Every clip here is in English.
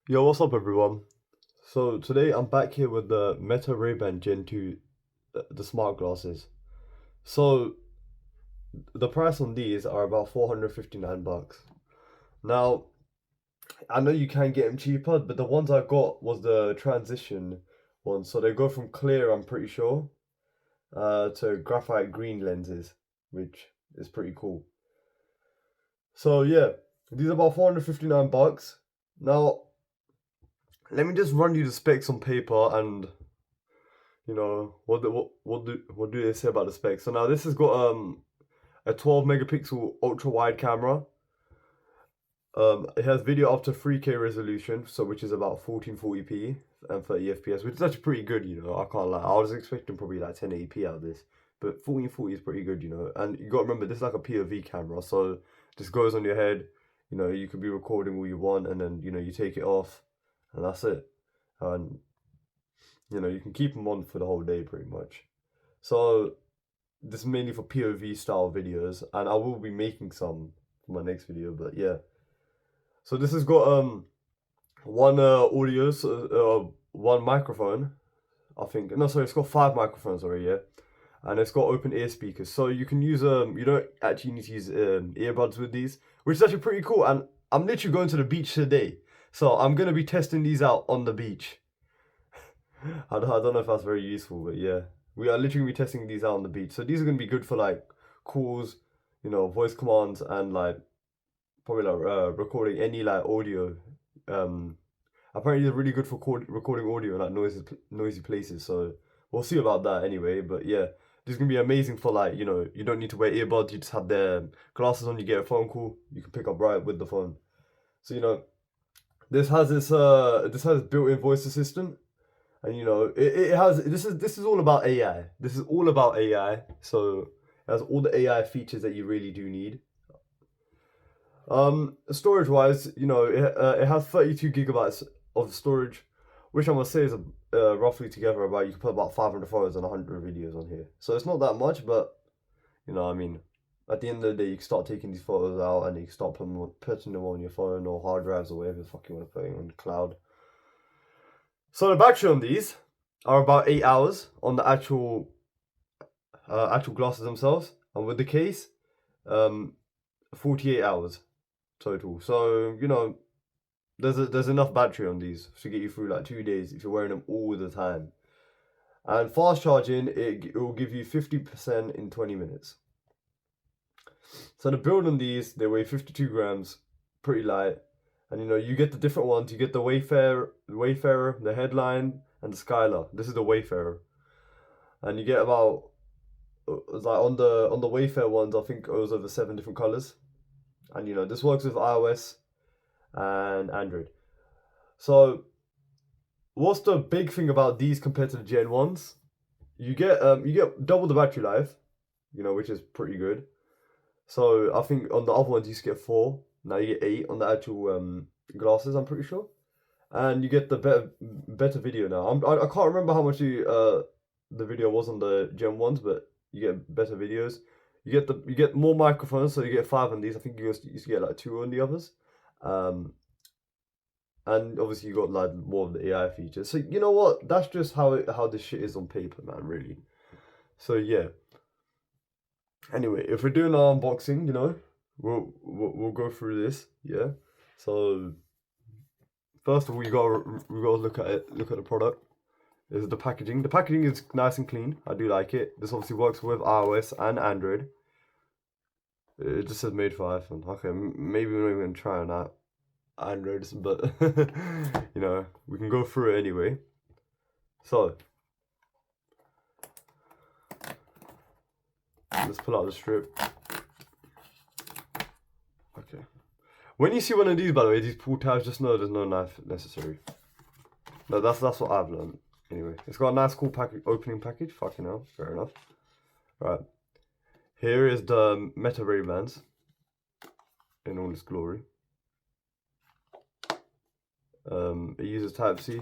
Yo, what's up, everyone? So today I'm back here with the Meta Ray-Ban Gen 2, the smart glasses. So the price on these are about 459 bucks. Now, I know you can get them cheaper, but the ones I got was the transition ones. So they go from clear, I'm pretty sure, to graphite green lenses, which is pretty cool. So yeah, these are about 459 bucks. Now, let me just run you the specs on paper and what do they say about the specs? So now this has got a 12 megapixel ultra wide camera. It has video up to 3K resolution, so which is about 1440p and 30 FPS, which is actually pretty good. I can't lie. I was expecting probably like 1080p out of this, but 1440 is pretty good. And you got to remember this is like a POV camera, so this goes on your head. You could be recording all you want, and then you take it off, and that's it. And you can keep them on for the whole day pretty much. So this is mainly for POV style videos, and I will be making some for my next video. But yeah, so this has got one audio, so, one microphone. I think no, sorry, it's got five microphones already. Yeah, and it's got open ear speakers, so you can use you don't actually need to use earbuds with these, which is actually pretty cool. And I'm literally going to the beach today, so I'm gonna be testing these out on the beach. I don't know if that's very useful, but yeah, we are literally testing these out on the beach. So these are gonna be good for like calls, voice commands, and like probably like recording any like audio. Um, Apparently they're really good for recording audio in like noisy places. So we'll see about that anyway. But yeah, this is gonna be amazing for like you don't need to wear earbuds. You just have the glasses on. You get a phone call. You can pick up right with the phone. So this has built-in voice assistant. And it has this is all about AI. This is all about AI. So it has all the AI features that you really do need. Storage wise, it has 32 gigabytes of storage, which I must say is roughly together about you can put about 500 photos and 100 videos on here. So it's not that much, but I mean, at the end of the day, you can start taking these photos out and you can start putting them on your phone or hard drives or whatever the fuck you want to put it on the cloud. So the battery on these are about 8 hours on the actual glasses themselves, and with the case, um, 48 hours total. So there's enough battery on these to get you through like 2 days if you're wearing them all the time. And fast charging, it will give you 50% in 20 minutes. So the build on these, they weigh 52 grams, pretty light. And you get the different ones. You get the Wayfarer, the Headline, and the Skylar. This is the Wayfarer, and you get about like on the Wayfair ones. I think it was over 7 different colors, and this works with iOS and Android. So what's the big thing about these compared to the Gen ones? You get double the battery life, which is pretty good. So I think on the other ones you used to get four. Now you get eight on the actual glasses. I'm pretty sure, and you get the better video now. I can't remember how much the video was on the Gen ones, but you get better videos. You get more microphones, so you get five on these. I think you used to get like two on the others. Um, and obviously you got like more of the AI features. So you know what? That's just how this shit is on paper, man. Really. So yeah. Anyway, if we're doing our unboxing, we'll go through this. Yeah. So first of all, we gotta look at it. Look at the product. This is the packaging. The packaging is nice and clean. I do like it. This obviously works with iOS and Android. It just says made for iPhone. Okay, maybe we're not even gonna try on that Android, but we can go through it anyway. So let's pull out the strip. Okay. When you see one of these, by the way, these pull tabs, just know there's no knife necessary. No, that's what I've learned. Anyway, it's got a nice, cool opening package. Fucking hell, fair enough. Right, here is the Meta Ray-Bans in all its glory. It uses Type C.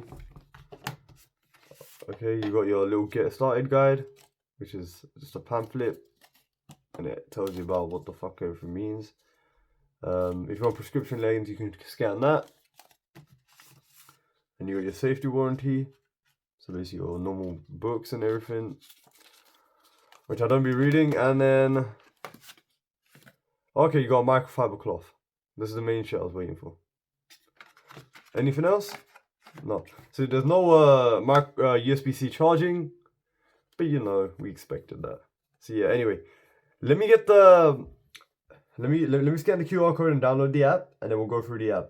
Okay, you got your little get started guide, which is just a pamphlet, and it tells you about what the fuck everything means. If you want prescription lens, you can scan that. and you got your safety warranty. So basically your normal books and everything, which I don't be reading. And then, okay, you got a microfiber cloth. This is the main shit I was waiting for. Anything else? No. So there's no USB-C charging, but you know, we expected that. So yeah, anyway, let me get the, let me scan the QR code and download the app, and then we'll go through the app.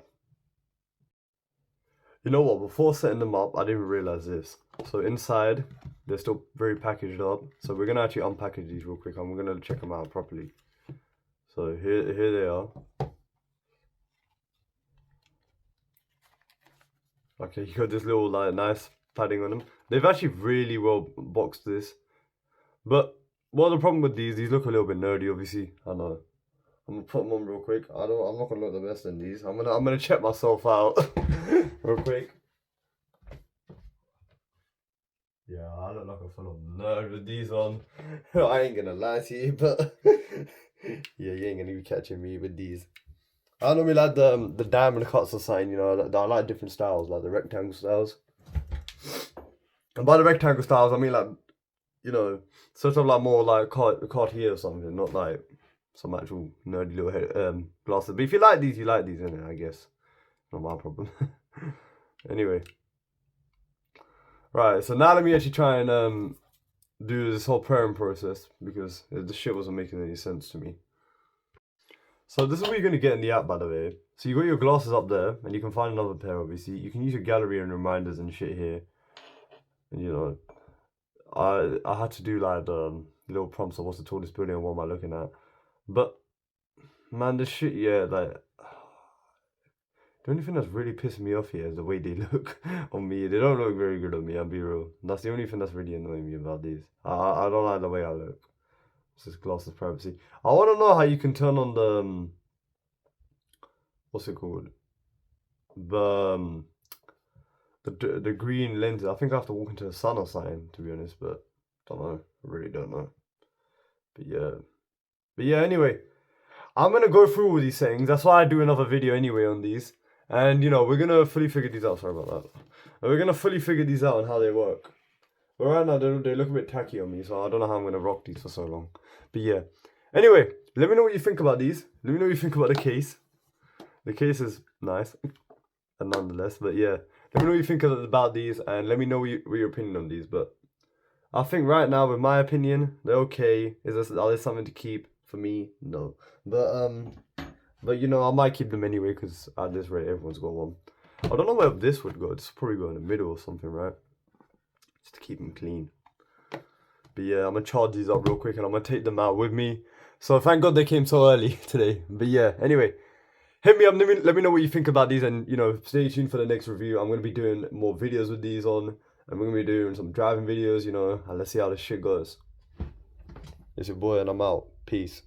You know what, before setting them up, I didn't realize this. So inside, they're still very packaged up. So we're gonna actually unpackage these real quick, and we're gonna check them out properly. So here they are. Okay, you got this little like nice padding on them. They've actually really well boxed this. But well, the problem with these look a little bit nerdy, obviously. I know. I'm gonna put them on real quick. I'm not gonna look the best in these. I'm gonna check myself out real quick. Yeah, I look like a full nerd with these on. I ain't gonna lie to you, but yeah, you ain't gonna be catching me with these. I normally like the diamond cuts or something, you know. I like different styles, like the rectangle styles. And by the rectangle styles, I mean like, you know, sort of like more like Cartier or something, not like some actual nerdy little head, glasses. But if you like these, innit, I guess. Not my problem. Anyway. Right, so now let me actually try and do this whole pairing process, because the shit wasn't making any sense to me. So this is what you're going to get in the app, by the way. So you got your glasses up there, and you can find another pair, obviously. You can use your gallery and reminders and shit here. And you know, I had to do like little prompts of what's the tallest building and what am I looking at. But man, this shit, yeah, like the only thing that's really pissing me off here is the way they look on me. They don't look very good on me, I'll be real. That's the only thing that's really annoying me about these. I don't like the way I look. It's just glasses privacy. I want to know how you can turn on the what's it called? The green lenses. I think I have to walk into the sun or something, to be honest, but don't know. I really don't know. But yeah, anyway, I'm gonna go through all these settings. That's why I do another video anyway on these. And you know, we're gonna fully figure these out. Sorry about that. And we're gonna fully figure these out and how they work. But right now they look a bit tacky on me, so I don't know how I'm gonna rock these for so long. But yeah. Anyway, let me know what you think about these. Let me know what you think about the case. The case is nice, and nonetheless. But yeah, let me know what you think about these, and let me know what your opinion on these. But I think right now, with my opinion, they're okay. Are there something to keep? For me, no. But you know, I might keep them anyway, because at this rate, everyone's got one. I don't know where this would go. It's probably go in the middle or something, right? Just to keep them clean. But yeah, I'm gonna charge these up real quick, and I'm gonna take them out with me. So thank God they came so early today. But yeah, anyway, hit me up. Let me know what you think about these, and you know, stay tuned for the next review. I'm gonna be doing more videos with these on, and we're gonna be doing some driving videos, you know, and let's see how this shit goes. It's your boy, and I'm out. Peace.